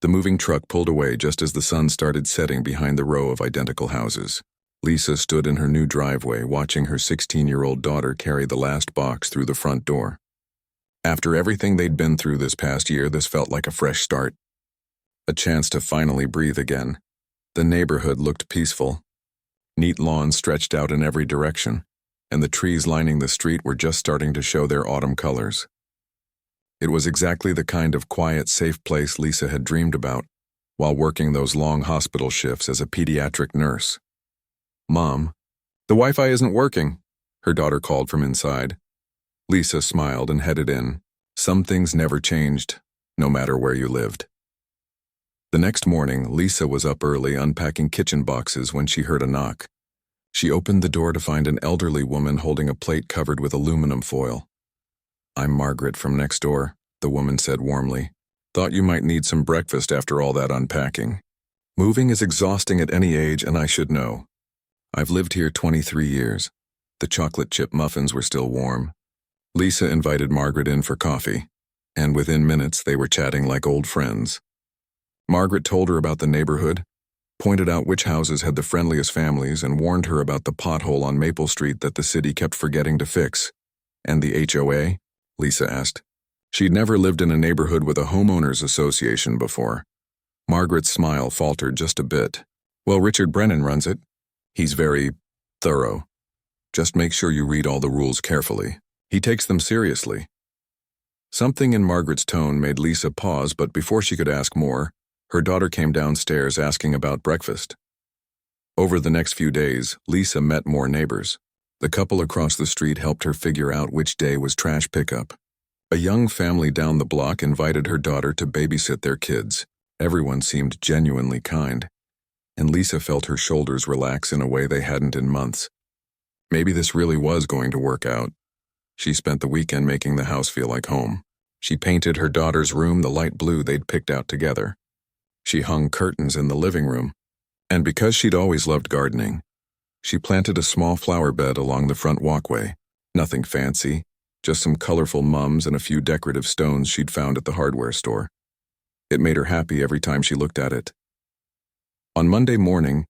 The moving truck pulled away just as the sun started setting behind the row of identical houses. Lisa stood in her new driveway watching her 16-year-old daughter carry the last box through the front door. After everything they'd been through this past year, this felt like a fresh start. A chance to finally breathe again. The neighborhood looked peaceful. Neat lawns stretched out in every direction, and the trees lining the street were just starting to show their autumn colors. It was exactly the kind of quiet, safe place Lisa had dreamed about while working those long hospital shifts as a pediatric nurse. "Mom, the Wi-Fi isn't working," her daughter called from inside. Lisa smiled and headed in. Some things never changed, no matter where you lived. The next morning, Lisa was up early unpacking kitchen boxes when she heard a knock. She opened the door to find an elderly woman holding a plate covered with aluminum foil. "I'm Margaret from next door," the woman said warmly. "Thought you might need some breakfast after all that unpacking. Moving is exhausting at any age, and I should know. I've lived here 23 years. The chocolate chip muffins were still warm." Lisa invited Margaret in for coffee, and within minutes they were chatting like old friends. Margaret told her about the neighborhood, pointed out which houses had the friendliest families, and warned her about the pothole on Maple Street that the city kept forgetting to fix. "And the HOA?" Lisa asked. She'd never lived in a neighborhood with a homeowners association before. Margaret's smile faltered just a bit. "Well, Richard Brennan runs it. He's very thorough. Just make sure you read all the rules carefully. He takes them seriously." Something in Margaret's tone made Lisa pause, but before she could ask more, her daughter came downstairs asking about breakfast. Over the next few days, Lisa met more neighbors. The couple across the street helped her figure out which day was trash pickup. A young family down the block invited her daughter to babysit their kids. Everyone seemed genuinely kind, and Lisa felt her shoulders relax in a way they hadn't in months. Maybe this really was going to work out. She spent the weekend making the house feel like home. She painted her daughter's room the light blue they'd picked out together. She hung curtains in the living room, and because she'd always loved gardening, she planted a small flower bed along the front walkway. Nothing fancy, just some colorful mums and a few decorative stones she'd found at the hardware store. It made her happy every time she looked at it. On Monday morning,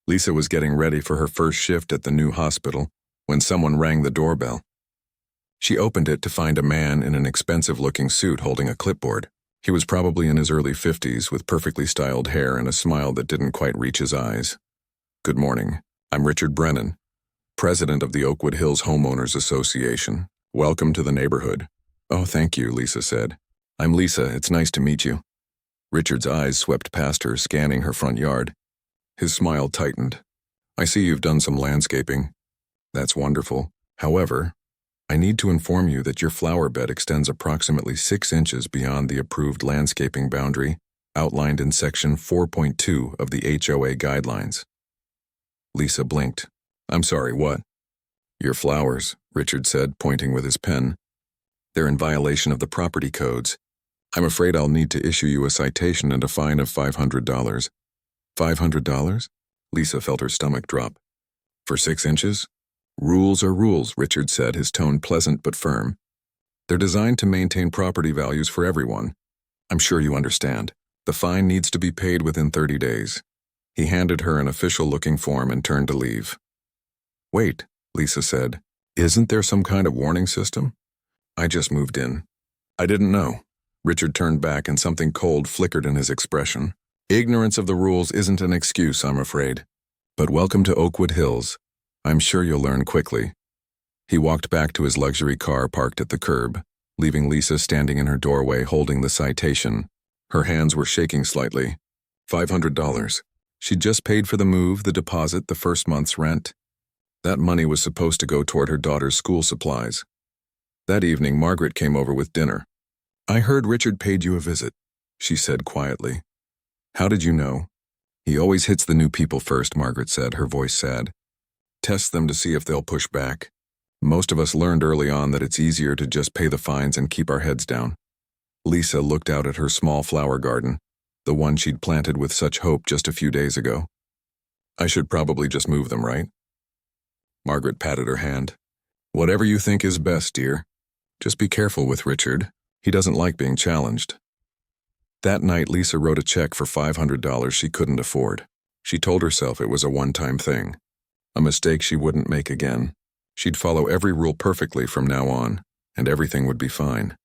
Lisa was getting ready for her first shift at the new hospital when someone rang the doorbell. She opened it to find a man in an expensive-looking suit holding a clipboard. He was probably in his early 50s with perfectly styled hair and a smile that didn't quite reach his eyes. "Good morning. I'm Richard Brennan, president of the Oakwood Hills Homeowners Association. Welcome to the neighborhood." "Oh, thank you," Lisa said. "I'm Lisa. It's nice to meet you." Richard's eyes swept past her, scanning her front yard. His smile tightened. "I see you've done some landscaping. That's wonderful. However, I need to inform you that your flower bed extends approximately 6 inches beyond the approved landscaping boundary outlined in Section 4.2 of the HOA guidelines." Lisa blinked. "I'm sorry, what?" "Your flowers," Richard said, pointing with his pen. "They're in violation of the property codes. I'm afraid I'll need to issue you a citation and a fine of $500. $500? Lisa felt her stomach drop. "For 6 inches? Rules are rules," Richard said, his tone pleasant but firm. "They're designed to maintain property values for everyone. I'm sure you understand. The fine needs to be paid within 30 days. He handed her an official-looking form and turned to leave. "Wait," Lisa said. "Isn't there some kind of warning system?" "I just moved in. I didn't know." Richard turned back and something cold flickered in his expression. "Ignorance of the rules isn't an excuse, I'm afraid. But welcome to Oakwood Hills. I'm sure you'll learn quickly." He walked back to his luxury car parked at the curb, leaving Lisa standing in her doorway holding the citation. Her hands were shaking slightly. $500. She'd just paid for the move, the deposit, the first month's rent. That money was supposed to go toward her daughter's school supplies. That evening, Margaret came over with dinner. "I heard Richard paid you a visit," she said quietly. "How did you know?" "He always hits the new people first," Margaret said, her voice sad. "Tests them to see if they'll push back. Most of us learned early on that it's easier to just pay the fines and keep our heads down." Lisa looked out at her small flower garden, the one she'd planted with such hope just a few days ago. "I should probably just move them, right?" Margaret patted her hand. "Whatever you think is best, dear. Just be careful with Richard. He doesn't like being challenged." That night, Lisa wrote a check for $500 she couldn't afford. She told herself it was a one-time thing, a mistake she wouldn't make again. She'd follow every rule perfectly from now on, and everything would be fine.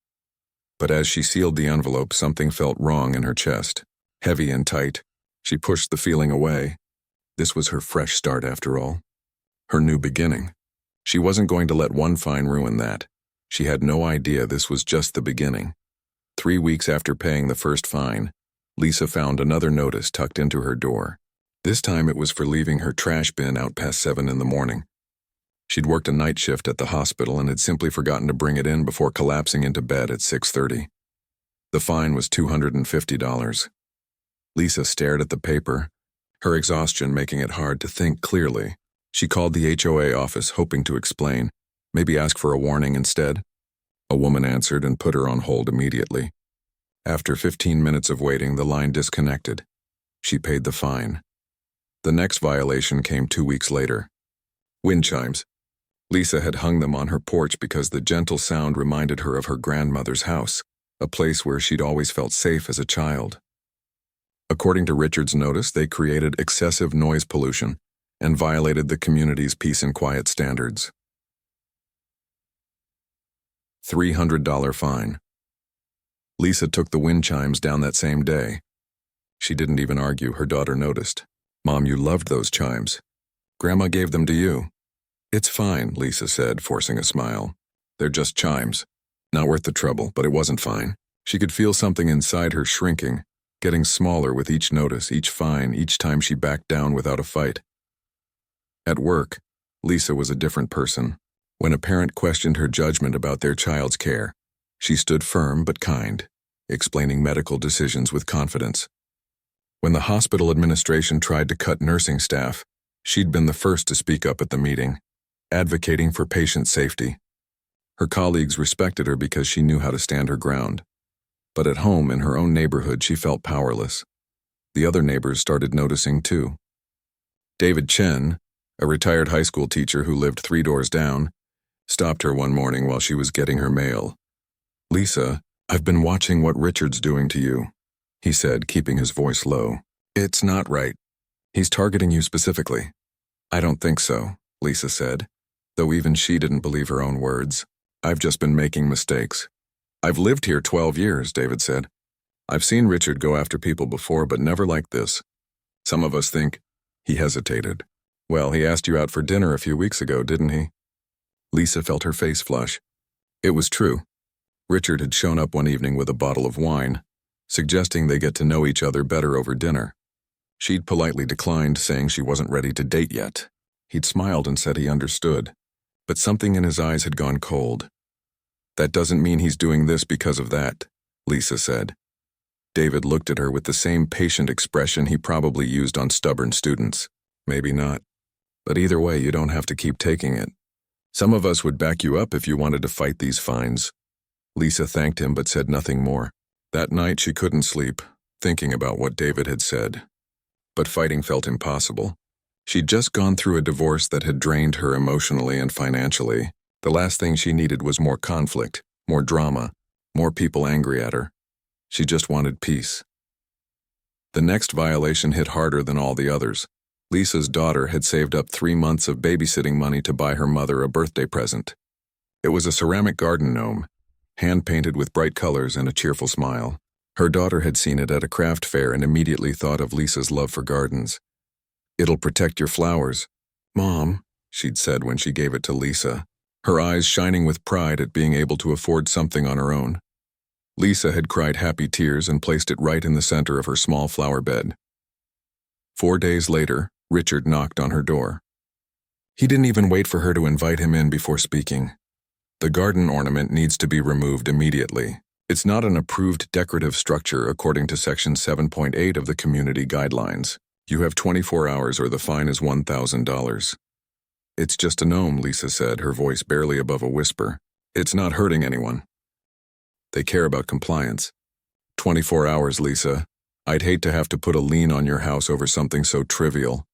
But as she sealed the envelope, something felt wrong in her chest, heavy and tight. She pushed the feeling away. This was her fresh start after all. Her new beginning. She wasn't going to let one fine ruin that. She had no idea this was just the beginning. 3 weeks after paying the first fine, Lisa found another notice tucked into her door. This time it was for leaving her trash bin out past 7 in the morning. She'd worked a night shift at the hospital and had simply forgotten to bring it in before collapsing into bed at 6:30. The fine was $250. Lisa stared at the paper, her exhaustion making it hard to think clearly. She called the HOA office hoping to explain, maybe ask for a warning instead. A woman answered and put her on hold immediately. After 15 minutes of waiting, the line disconnected. She paid the fine. The next violation came 2 weeks later. Wind chimes. Lisa had hung them on her porch because the gentle sound reminded her of her grandmother's house, a place where she'd always felt safe as a child. According to Richard's notice, they created excessive noise pollution and violated the community's peace and quiet standards. $300 fine. Lisa took the wind chimes down that same day. She didn't even argue. Her daughter noticed. "Mom, you loved those chimes. Grandma gave them to you." "It's fine," Lisa said, forcing a smile. "They're just chimes. Not worth the trouble," but it wasn't fine. She could feel something inside her shrinking, getting smaller with each notice, each fine, each time she backed down without a fight. At work, Lisa was a different person. When a parent questioned her judgment about their child's care, she stood firm but kind, explaining medical decisions with confidence. When the hospital administration tried to cut nursing staff, she'd been the first to speak up at the meeting, advocating for patient safety. Her colleagues respected her because she knew how to stand her ground. But at home, in her own neighborhood, she felt powerless. The other neighbors started noticing too. David Chen, a retired high school teacher who lived 3 doors down, stopped her one morning while she was getting her mail. "Lisa, I've been watching what Richard's doing to you," he said, keeping his voice low. "It's not right. He's targeting you specifically." "I don't think so," Lisa said, though even she didn't believe her own words. "I've just been making mistakes." "I've lived here 12 years, David said. "I've seen Richard go after people before, but never like this. Some of us think—" He hesitated. "Well, he asked you out for dinner a few weeks ago, didn't he?" Lisa felt her face flush. It was true. Richard had shown up one evening with a bottle of wine, suggesting they get to know each other better over dinner. She'd politely declined, saying she wasn't ready to date yet. He'd smiled and said he understood, but something in his eyes had gone cold. "That doesn't mean he's doing this because of that," Lisa said. David looked at her with the same patient expression he probably used on stubborn students. "Maybe not. But either way, you don't have to keep taking it. Some of us would back you up if you wanted to fight these fines." Lisa thanked him but said nothing more. That night she couldn't sleep, thinking about what David had said. But fighting felt impossible. She'd just gone through a divorce that had drained her emotionally and financially. The last thing she needed was more conflict, more drama, more people angry at her. She just wanted peace. The next violation hit harder than all the others. Lisa's daughter had saved up 3 months of babysitting money to buy her mother a birthday present. It was a ceramic garden gnome, hand-painted with bright colors and a cheerful smile. Her daughter had seen it at a craft fair and immediately thought of Lisa's love for gardens. "It'll protect your flowers." "Mom," she'd said when she gave it to Lisa, her eyes shining with pride at being able to afford something on her own. Lisa had cried happy tears and placed it right in the center of her small flower bed. 4 days later, Richard knocked on her door. He didn't even wait for her to invite him in before speaking. "The garden ornament needs to be removed immediately. It's not an approved decorative structure according to Section 7.8 of the Community Guidelines. You have 24 hours or the fine is $1,000. "It's just a gnome," Lisa said, her voice barely above a whisper. "It's not hurting anyone." "They care about compliance." 24 hours, Lisa. I'd hate to have to put a lien on your house over something so trivial."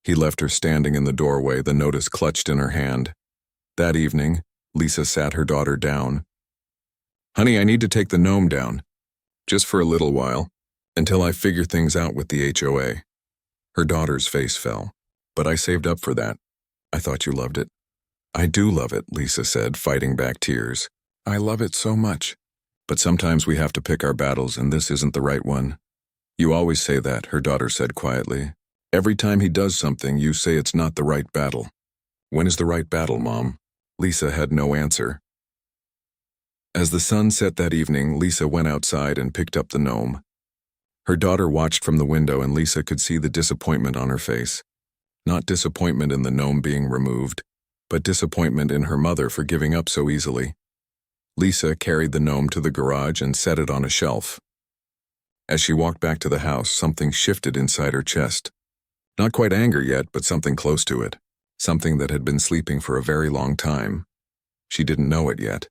He left her standing in the doorway, the notice clutched in her hand. That evening, Lisa sat her daughter down. "Honey, I need to take the gnome down." Just for a little while, until I figure things out with the HOA. Her daughter's face fell. But I saved up for that. I thought you loved it. I do love it, Lisa said, fighting back tears. I love it so much. But sometimes we have to pick our battles, and this isn't the right one. You always say that, her daughter said quietly. Every time he does something, you say it's not the right battle. When is the right battle, Mom? Lisa had no answer. As the sun set that evening, Lisa went outside and picked up the gnome. Her daughter watched from the window, and Lisa could see the disappointment on her face. Not disappointment in the gnome being removed, but disappointment in her mother for giving up so easily. Lisa carried the gnome to the garage and set it on a shelf. As she walked back to the house, something shifted inside her chest. Not quite anger yet, but something close to it. Something that had been sleeping for a very long time. She didn't know it yet,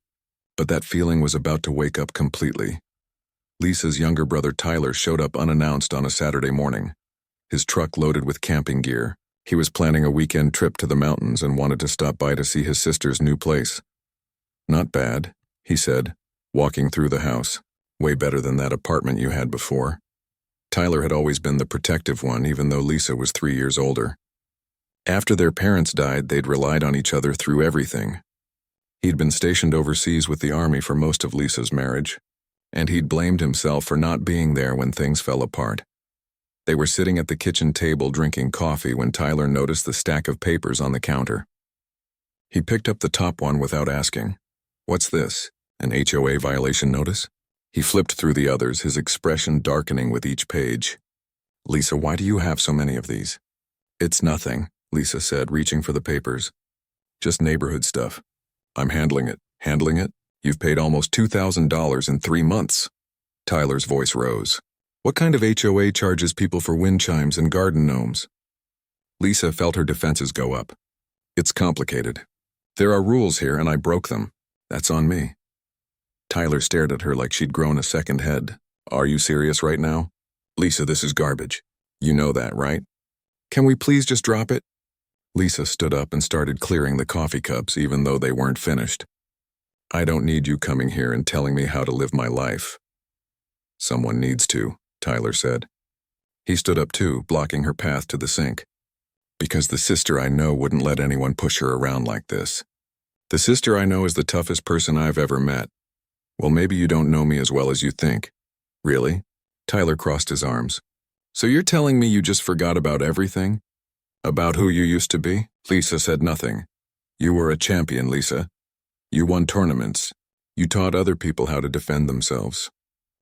but that feeling was about to wake up completely. Lisa's younger brother Tyler showed up unannounced on a Saturday morning, his truck loaded with camping gear. He was planning a weekend trip to the mountains and wanted to stop by to see his sister's new place. Not bad, he said, walking through the house. Way better than that apartment you had before. Tyler had always been the protective one, even though Lisa was 3 years older. After their parents died, they'd relied on each other through everything. He'd been stationed overseas with the army for most of Lisa's marriage, and he'd blamed himself for not being there when things fell apart. They were sitting at the kitchen table drinking coffee when Tyler noticed the stack of papers on the counter. He picked up the top one without asking. What's this? An HOA violation notice? He flipped through the others, his expression darkening with each page. Lisa, why do you have so many of these? It's nothing, Lisa said, reaching for the papers. Just neighborhood stuff. I'm handling it. Handling it? You've paid almost $2,000 in 3 months. Tyler's voice rose. What kind of HOA charges people for wind chimes and garden gnomes? Lisa felt her defenses go up. It's complicated. There are rules here, and I broke them. That's on me. Tyler stared at her like she'd grown a second head. Are you serious right now? Lisa, this is garbage. You know that, right? Can we please just drop it? Lisa stood up and started clearing the coffee cups, even though they weren't finished. I don't need you coming here and telling me how to live my life. Someone needs to, Tyler said. He stood up too, blocking her path to the sink. Because the sister I know wouldn't let anyone push her around like this. The sister I know is the toughest person I've ever met. Well, maybe you don't know me as well as you think. Really? Tyler crossed his arms. So you're telling me you just forgot about everything? About who you used to be? Lisa said nothing. You were a champion, Lisa. You won tournaments. You taught other people how to defend themselves.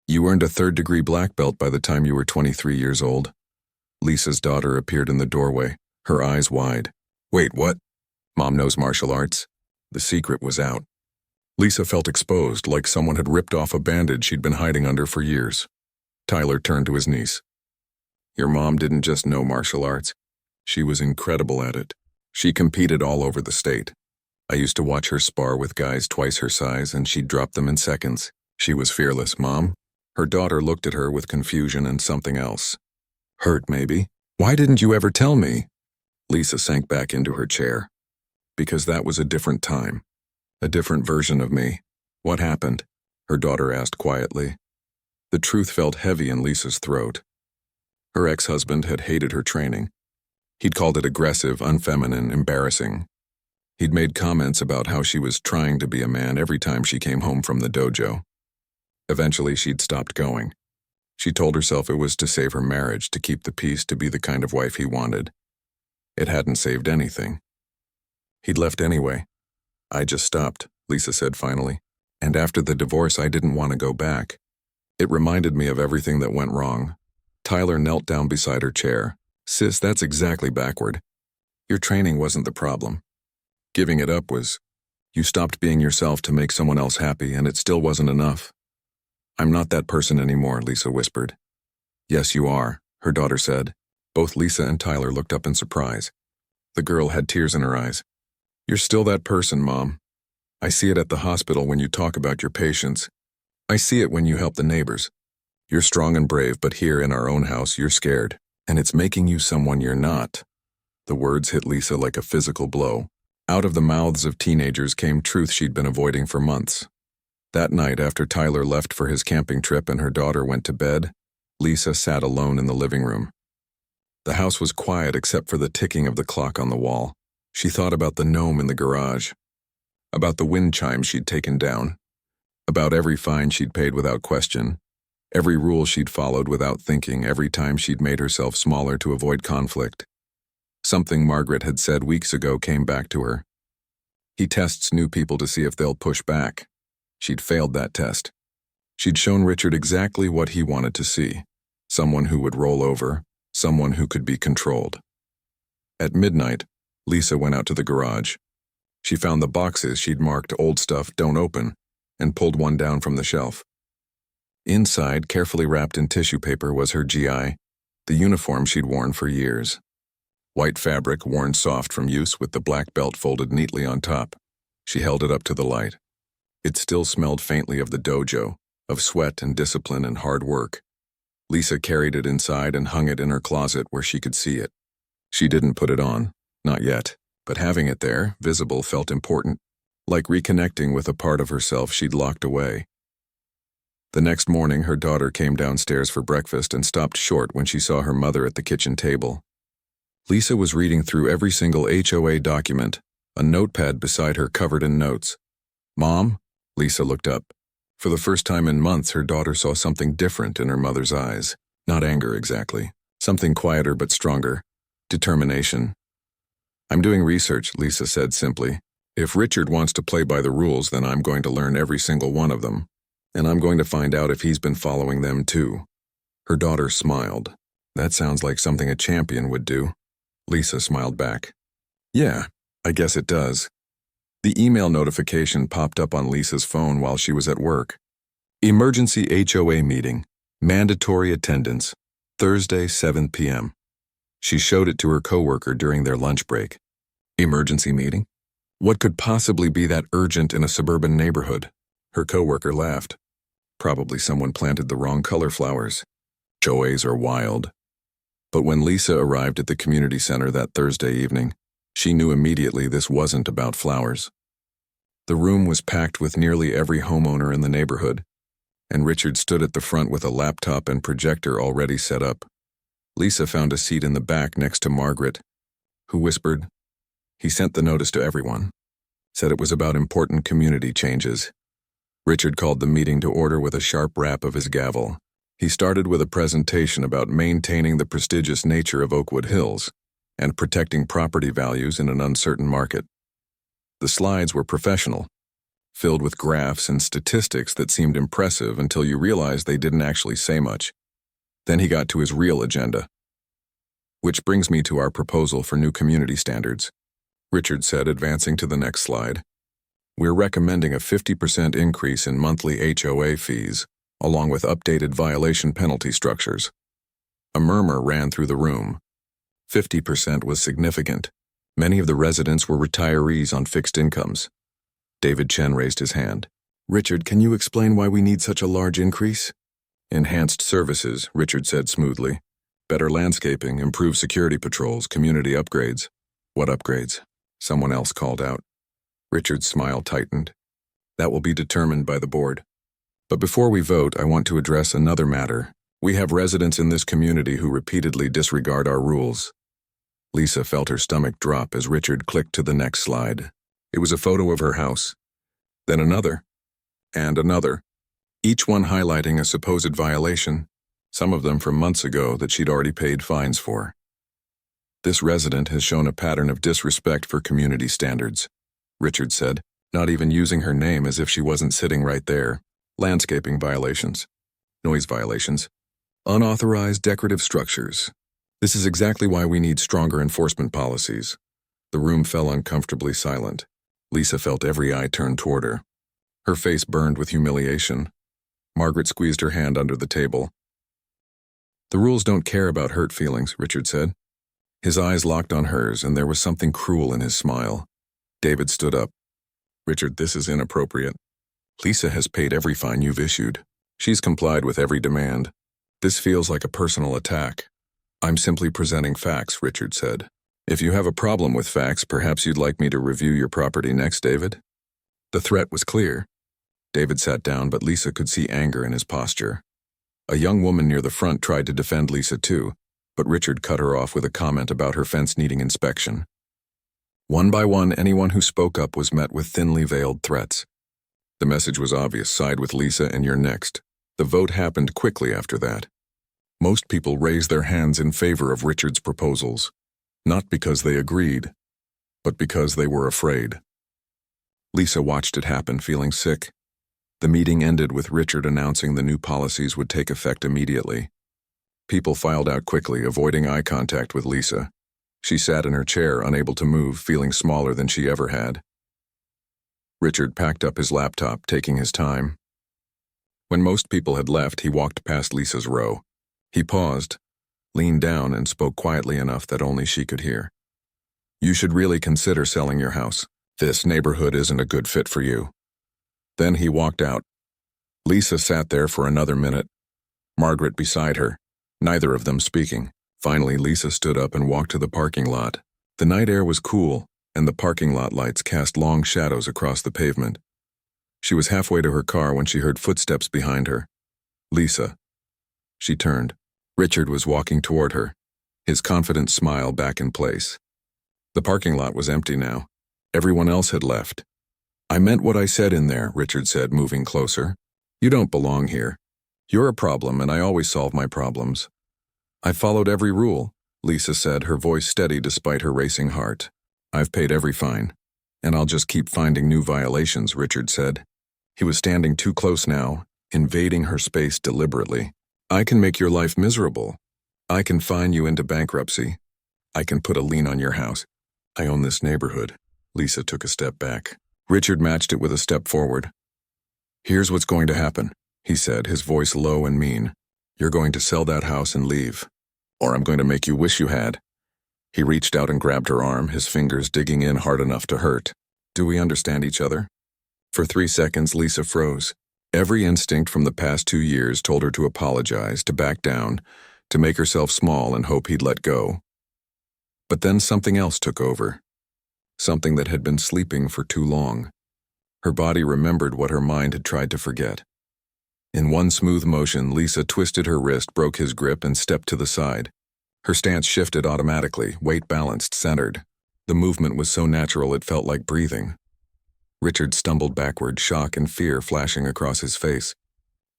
You earned a 3rd-degree black belt by the time you were 23 years old. Lisa's daughter appeared in the doorway, her eyes wide. Wait, what? Mom knows martial arts. The secret was out. Lisa felt exposed, like someone had ripped off a bandage she'd been hiding under for years. Tyler turned to his niece. Your mom didn't just know martial arts. She was incredible at it. She competed all over the state. I used to watch her spar with guys twice her size, and she'd drop them in seconds. She was fearless, Mom. Her daughter looked at her with confusion and something else. Hurt, maybe? Why didn't you ever tell me? Lisa sank back into her chair. Because that was a different time. A different version of me. What happened? Her daughter asked quietly. The truth felt heavy in Lisa's throat. Her ex-husband had hated her training. He'd called it aggressive, unfeminine, embarrassing. He'd made comments about how she was trying to be a man every time she came home from the dojo. Eventually, she'd stopped going. She told herself it was to save her marriage, to keep the peace, to be the kind of wife he wanted. It hadn't saved anything. He'd left anyway. I just stopped, Lisa said finally. And after the divorce, I didn't want to go back. It reminded me of everything that went wrong. Tyler knelt down beside her chair. Sis, that's exactly backward. Your training wasn't the problem. Giving it up was. You stopped being yourself to make someone else happy, and it still wasn't enough. I'm not that person anymore, Lisa whispered. Yes, you are, her daughter said. Both Lisa and Tyler looked up in surprise. The girl had tears in her eyes. You're still that person, Mom. I see it at the hospital when you talk about your patients. I see it when you help the neighbors. You're strong and brave, but here in our own house, you're scared. And it's making you someone you're not. The words hit Lisa like a physical blow. Out of the mouths of teenagers came truth she'd been avoiding for months. That night, after Tyler left for his camping trip and her daughter went to bed, Lisa sat alone in the living room. The house was quiet except for the ticking of the clock on the wall. She thought about the gnome in the garage, about the wind chime she'd taken down, about every fine she'd paid without question, every rule she'd followed without thinking, every time she'd made herself smaller to avoid conflict. Something Margaret had said weeks ago came back to her. He tests new people to see if they'll push back. She'd failed that test. She'd shown Richard exactly what he wanted to see. Someone who would roll over, someone who could be controlled. At midnight, Lisa went out to the garage. She found the boxes she'd marked "Old Stuff Don't Open" and pulled one down from the shelf. Inside, carefully wrapped in tissue paper, was her GI, the uniform she'd worn for years. White fabric, worn soft from use with the black belt folded neatly on top. She held it up to the light. It still smelled faintly of the dojo, of sweat and discipline and hard work. Lisa carried it inside and hung it in her closet where she could see it. She didn't put it on, not yet, but having it there, visible, felt important, like reconnecting with a part of herself she'd locked away. The next morning, her daughter came downstairs for breakfast and stopped short when she saw her mother at the kitchen table. Lisa was reading through every single HOA document, a notepad beside her covered in notes. "Mom?" Lisa looked up. For the first time in months, her daughter saw something different in her mother's eyes. Not anger exactly. Something quieter but stronger. Determination. "I'm doing research," Lisa said simply. "If Richard wants to play by the rules, then I'm going to learn every single one of them. And I'm going to find out if he's been following them too." Her daughter smiled. "That sounds like something a champion would do." Lisa smiled back. "Yeah, I guess it does." The email notification popped up on Lisa's phone while she was at work. "Emergency HOA meeting. Mandatory attendance. Thursday, 7 p.m. She showed it to her coworker during their lunch break. Emergency meeting? What could possibly be that urgent in a suburban neighborhood? Her coworker laughed. Probably someone planted the wrong color flowers. HOAs are wild. But when Lisa arrived at the community center that Thursday evening, she knew immediately this wasn't about flowers. The room was packed with nearly every homeowner in the neighborhood, and Richard stood at the front with a laptop and projector already set up. Lisa found a seat in the back next to Margaret, who whispered, "He sent the notice to everyone. Said it was about important community changes." Richard called the meeting to order with a sharp rap of his gavel. He started with a presentation about maintaining the prestigious nature of Oakwood Hills and protecting property values in an uncertain market. The slides were professional, filled with graphs and statistics that seemed impressive until you realized they didn't actually say much. Then he got to his real agenda. "Which brings me to our proposal for new community standards," Richard said, advancing to the next slide. "We're recommending a 50% increase in monthly HOA fees, along with updated violation penalty structures." A murmur ran through the room. 50% was significant. Many of the residents were retirees on fixed incomes. David Chen raised his hand. "Richard, can you explain why we need such a large increase?" "Enhanced services," Richard said smoothly. "Better landscaping, improved security patrols, community upgrades." "What upgrades?" someone else called out. Richard's smile tightened. "That will be determined by the board. But before we vote, I want to address another matter. We have residents in this community who repeatedly disregard our rules." Lisa felt her stomach drop as Richard clicked to the next slide. It was a photo of her house, then another, and another, each one highlighting a supposed violation, some of them from months ago that she'd already paid fines for. "This resident has shown a pattern of disrespect for community standards," Richard said, not even using her name as if she wasn't sitting right there. "Landscaping violations, noise violations, unauthorized decorative structures. This is exactly why we need stronger enforcement policies." The room fell uncomfortably silent. Lisa felt every eye turn toward her. Her face burned with humiliation. Margaret squeezed her hand under the table. "The rules don't care about hurt feelings," Richard said. His eyes locked on hers, and there was something cruel in his smile. David stood up. "Richard, this is inappropriate. Lisa has paid every fine you've issued. She's complied with every demand. This feels like a personal attack." "I'm simply presenting facts," Richard said. "If you have a problem with facts, perhaps you'd like me to review your property next, David?" The threat was clear. David sat down, but Lisa could see anger in his posture. A young woman near the front tried to defend Lisa too, but Richard cut her off with a comment about her fence needing inspection. One by one, anyone who spoke up was met with thinly veiled threats. The message was obvious: side with Lisa and you're next. The vote happened quickly after that. Most people raised their hands in favor of Richard's proposals, not because they agreed, but because they were afraid. Lisa watched it happen, feeling sick. The meeting ended with Richard announcing the new policies would take effect immediately. People filed out quickly, avoiding eye contact with Lisa. She sat in her chair, unable to move, feeling smaller than she ever had. Richard packed up his laptop, taking his time. When most people had left, he walked past Lisa's row. He paused, leaned down, and spoke quietly enough that only she could hear. You should really consider selling your house. This neighborhood isn't a good fit for you. Then he walked out. Lisa sat there for another minute, Margaret beside her, neither of them speaking. Finally, Lisa stood up and walked to the parking lot. The night air was cool, and the parking lot lights cast long shadows across the pavement. She was halfway to her car when she heard footsteps behind her. Lisa. She turned. Richard was walking toward her, his confident smile back in place. The parking lot was empty now. Everyone else had left. I meant what I said in there, Richard said, moving closer. You don't belong here. You're a problem, and I always solve my problems. I followed every rule, Lisa said, her voice steady despite her racing heart. I've paid every fine. And I'll just keep finding new violations, Richard said. He was standing too close now, invading her space deliberately. I can make your life miserable. I can fine you into bankruptcy. I can put a lien on your house. I own this neighborhood. Lisa took a step back. Richard matched it with a step forward. Here's what's going to happen, he said, his voice low and mean. You're going to sell that house and leave. Or I'm going to make you wish you had. He reached out and grabbed her arm, his fingers digging in hard enough to hurt. Do we understand each other? For 3 seconds, Lisa froze. Every instinct from the past 2 years told her to apologize, to back down, to make herself small and hope he'd let go. But then something else took over. Something that had been sleeping for too long. Her body remembered what her mind had tried to forget. In one smooth motion, Lisa twisted her wrist, broke his grip, and stepped to the side. Her stance shifted automatically, weight balanced, centered. The movement was so natural it felt like breathing. Richard stumbled backward, shock and fear flashing across his face.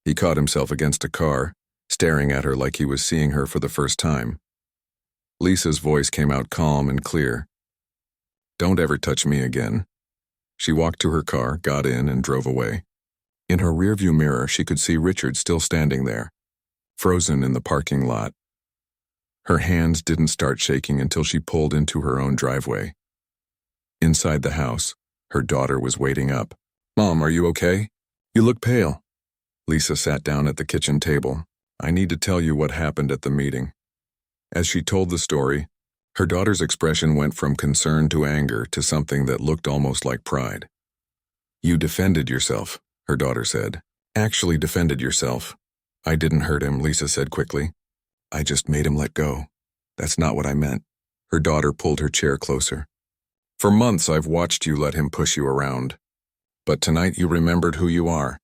He caught himself against a car, staring at her like he was seeing her for the first time. Lisa's voice came out calm and clear. Don't ever touch me again. She walked to her car, got in, and drove away. In her rearview mirror, she could see Richard still standing there, frozen in the parking lot. Her hands didn't start shaking until she pulled into her own driveway. Inside the house, her daughter was waiting up. Mom, are you okay? You look pale. Lisa sat down at the kitchen table. I need to tell you what happened at the meeting. As she told the story, her daughter's expression went from concern to anger to something that looked almost like pride. You defended yourself, her daughter said. Actually defended yourself. I didn't hurt him, Lisa said quickly. I just made him let go. That's not what I meant. Her daughter pulled her chair closer. For months I've watched you let him push you around. But tonight you remembered who you are.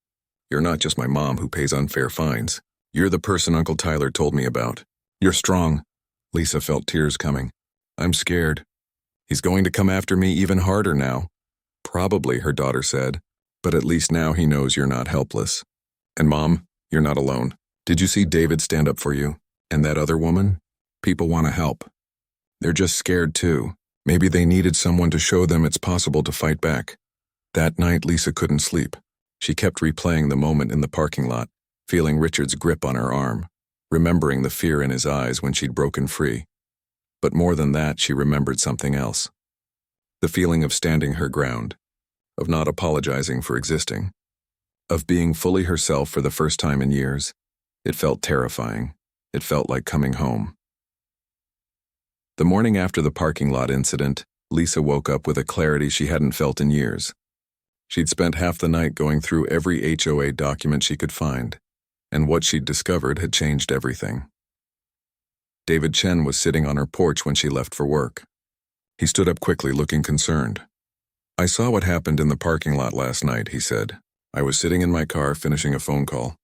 You're not just my mom who pays unfair fines. You're the person Uncle Tyler told me about. You're strong. Lisa felt tears coming. I'm scared. He's going to come after me even harder now. Probably, her daughter said. But at least now he knows you're not helpless. And Mom, you're not alone. Did you see David stand up for you? And that other woman? People want to help. They're just scared too. Maybe they needed someone to show them it's possible to fight back. That night, Lisa couldn't sleep. She kept replaying the moment in the parking lot, feeling Richard's grip on her arm, remembering the fear in his eyes when she'd broken free. But more than that, she remembered something else. The feeling of standing her ground, of not apologizing for existing, of being fully herself for the first time in years. It felt terrifying. It felt like coming home. The morning after the parking lot incident, Lisa woke up with a clarity she hadn't felt in years. She'd spent half the night going through every HOA document she could find, and what she'd discovered had changed everything. David Chen was sitting on her porch when she left for work. He stood up quickly, looking concerned. I saw what happened in the parking lot last night, he said. I was sitting in my car finishing a phone call.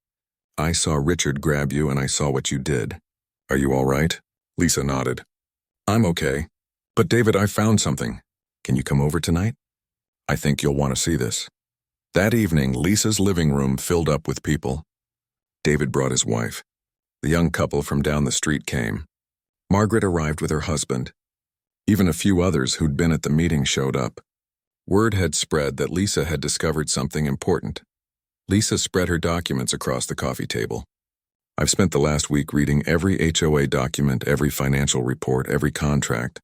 I saw Richard grab you and I saw what you did. Are you all right? Lisa nodded. I'm okay. But David, I found something. Can you come over tonight? I think you'll want to see this. That evening, Lisa's living room filled up with people. David brought his wife. The young couple from down the street came. Margaret arrived with her husband. Even a few others who'd been at the meeting showed up. Word had spread that Lisa had discovered something important. Lisa spread her documents across the coffee table. I've spent the last week reading every HOA document, every financial report, every contract.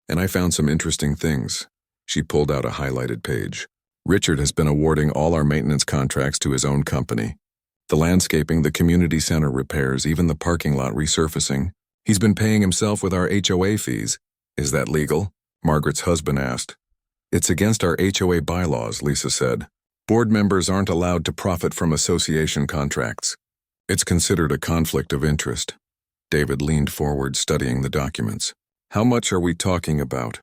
And I found some interesting things. She pulled out a highlighted page. Richard has been awarding all our maintenance contracts to his own company. The landscaping, the community center repairs, even the parking lot resurfacing. He's been paying himself with our HOA fees. Is that legal? Margaret's husband asked. It's against our HOA bylaws, Lisa said. Board members aren't allowed to profit from association contracts. It's considered a conflict of interest. David leaned forward, studying the documents. How much are we talking about?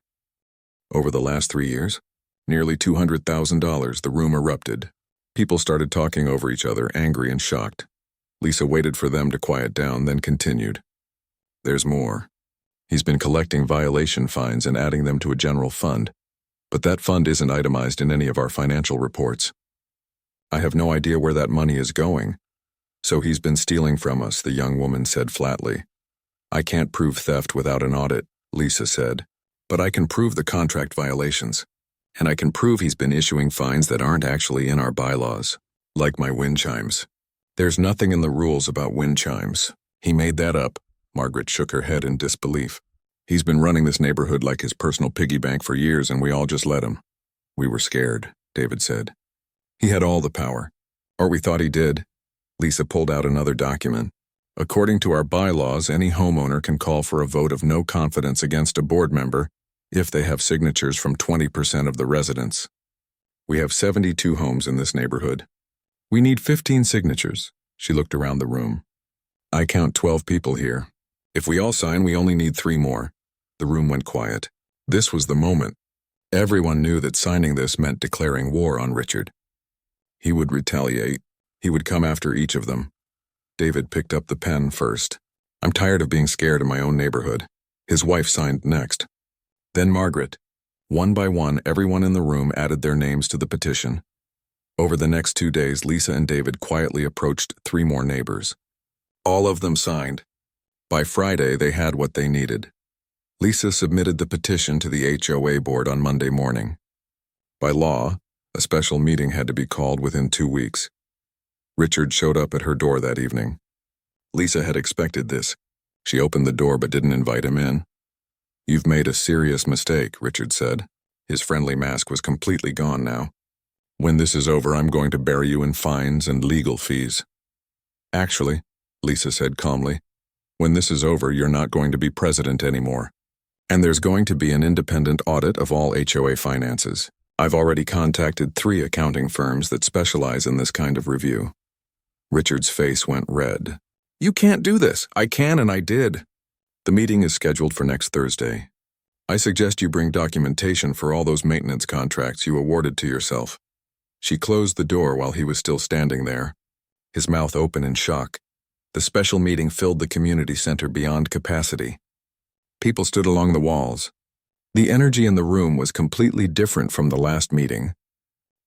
Over the last 3 years? Nearly $200,000, the room erupted. People started talking over each other, angry and shocked. Lisa waited for them to quiet down, then continued. There's more. He's been collecting violation fines and adding them to a general fund, but that fund isn't itemized in any of our financial reports. I have no idea where that money is going. So he's been stealing from us, the young woman said flatly. I can't prove theft without an audit, Lisa said, but I can prove the contract violations. And I can prove he's been issuing fines that aren't actually in our bylaws, like my wind chimes. There's nothing in the rules about wind chimes. He made that up. Margaret shook her head in disbelief. He's been running this neighborhood like his personal piggy bank for years, and we all just let him. We were scared, David said. He had all the power. Or we thought he did. Lisa pulled out another document. According to our bylaws, any homeowner can call for a vote of no confidence against a board member if they have signatures from 20% of the residents. We have 72 homes in this neighborhood. We need 15 signatures. She looked around the room. I count 12 people here. If we all sign, we only need 3 more. The room went quiet. This was the moment. Everyone knew that signing this meant declaring war on Richard. He would retaliate. He would come after each of them. David picked up the pen first. I'm tired of being scared in my own neighborhood. His wife signed next. Then Margaret. One by one, everyone in the room added their names to the petition. Over the next 2 days, Lisa and David quietly approached 3 more neighbors. All of them signed. By Friday, they had what they needed. Lisa submitted the petition to the HOA board on Monday morning. By law, a special meeting had to be called within 2 weeks. Richard showed up at her door that evening. Lisa had expected this. She opened the door but didn't invite him in. You've made a serious mistake, Richard said. His friendly mask was completely gone now. When this is over, I'm going to bury you in fines and legal fees. Actually, Lisa said calmly, when this is over, you're not going to be president anymore. And there's going to be an independent audit of all HOA finances. I've already contacted 3 accounting firms that specialize in this kind of review. Richard's face went red. You can't do this. I can and I did. The meeting is scheduled for next Thursday. I suggest you bring documentation for all those maintenance contracts you awarded to yourself. She closed the door while he was still standing there, his mouth open in shock. The special meeting filled the community center beyond capacity. People stood along the walls. The energy in the room was completely different from the last meeting.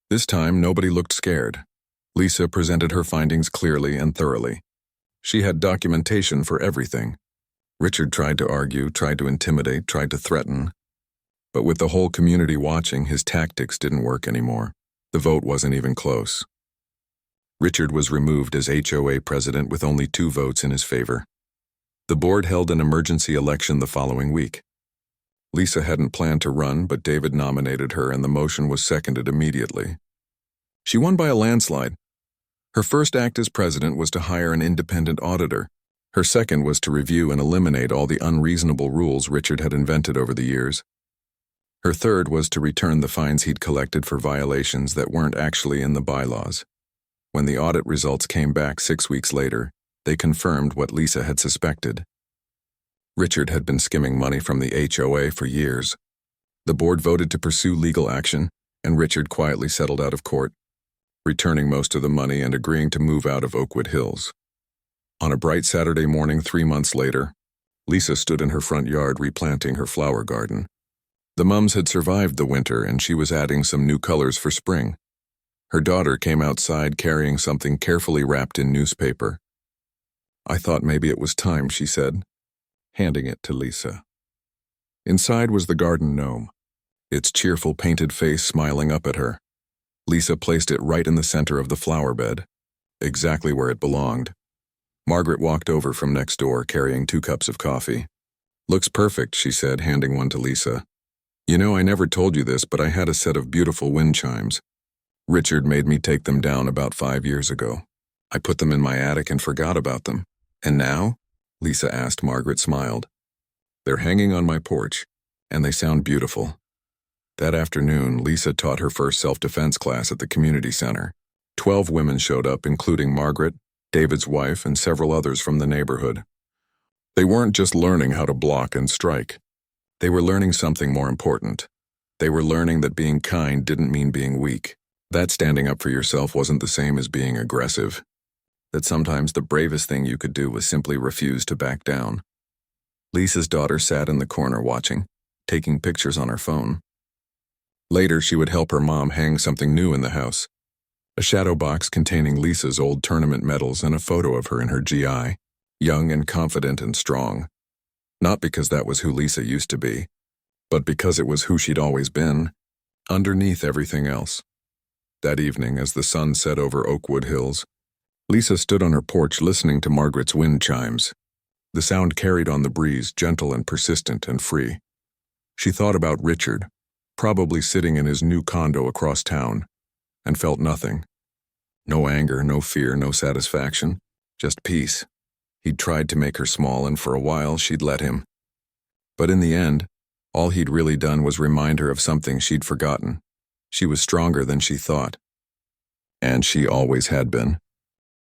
This time, nobody looked scared. Lisa presented her findings clearly and thoroughly. She had documentation for everything. Richard tried to argue, tried to intimidate, tried to threaten. But with the whole community watching, his tactics didn't work anymore. The vote wasn't even close. Richard was removed as HOA president with only 2 votes in his favor. The board held an emergency election the following week. Lisa hadn't planned to run, but David nominated her and the motion was seconded immediately. She won by a landslide. Her first act as president was to hire an independent auditor. Her second was to review and eliminate all the unreasonable rules Richard had invented over the years. Her third was to return the fines he'd collected for violations that weren't actually in the bylaws. When the audit results came back 6 weeks later, they confirmed what Lisa had suspected. Richard had been skimming money from the HOA for years. The board voted to pursue legal action, and Richard quietly settled out of court. returning most of the money and agreeing to move out of Oakwood Hills. On a bright Saturday morning 3 months later, Lisa stood in her front yard replanting her flower garden. The mums had survived the winter and she was adding some new colors for spring. Her daughter came outside carrying something carefully wrapped in newspaper. "I thought maybe it was time," she said, handing it to Lisa. Inside was the garden gnome, its cheerful painted face smiling up at her. Lisa placed it right in the center of the flower bed, exactly where it belonged. Margaret walked over from next door carrying 2 cups of coffee. "Looks perfect," she said, handing one to Lisa. "You know, I never told you this, but I had a set of beautiful wind chimes. Richard made me take them down about 5 years ago. I put them in my attic and forgot about them. And now?" Lisa asked. Margaret smiled. "They're hanging on my porch, and they sound beautiful." That afternoon, Lisa taught her first self-defense class at the community center. 12 women showed up, including Margaret, David's wife, and several others from the neighborhood. They weren't just learning how to block and strike. They were learning something more important. They were learning that being kind didn't mean being weak, that standing up for yourself wasn't the same as being aggressive, that sometimes the bravest thing you could do was simply refuse to back down. Lisa's daughter sat in the corner watching, taking pictures on her phone. Later, she would help her mom hang something new in the house, a shadow box containing Lisa's old tournament medals and a photo of her in her GI, young and confident and strong. Not because that was who Lisa used to be, but because it was who she'd always been, underneath everything else. That evening, as the sun set over Oakwood Hills, Lisa stood on her porch listening to Margaret's wind chimes. The sound carried on the breeze, gentle and persistent and free. She thought about Richard, probably sitting in his new condo across town, and felt nothing. No anger, no fear, no satisfaction, just peace. He'd tried to make her small, and for a while she'd let him. But in the end, all he'd really done was remind her of something she'd forgotten. She was stronger than she thought. And she always had been.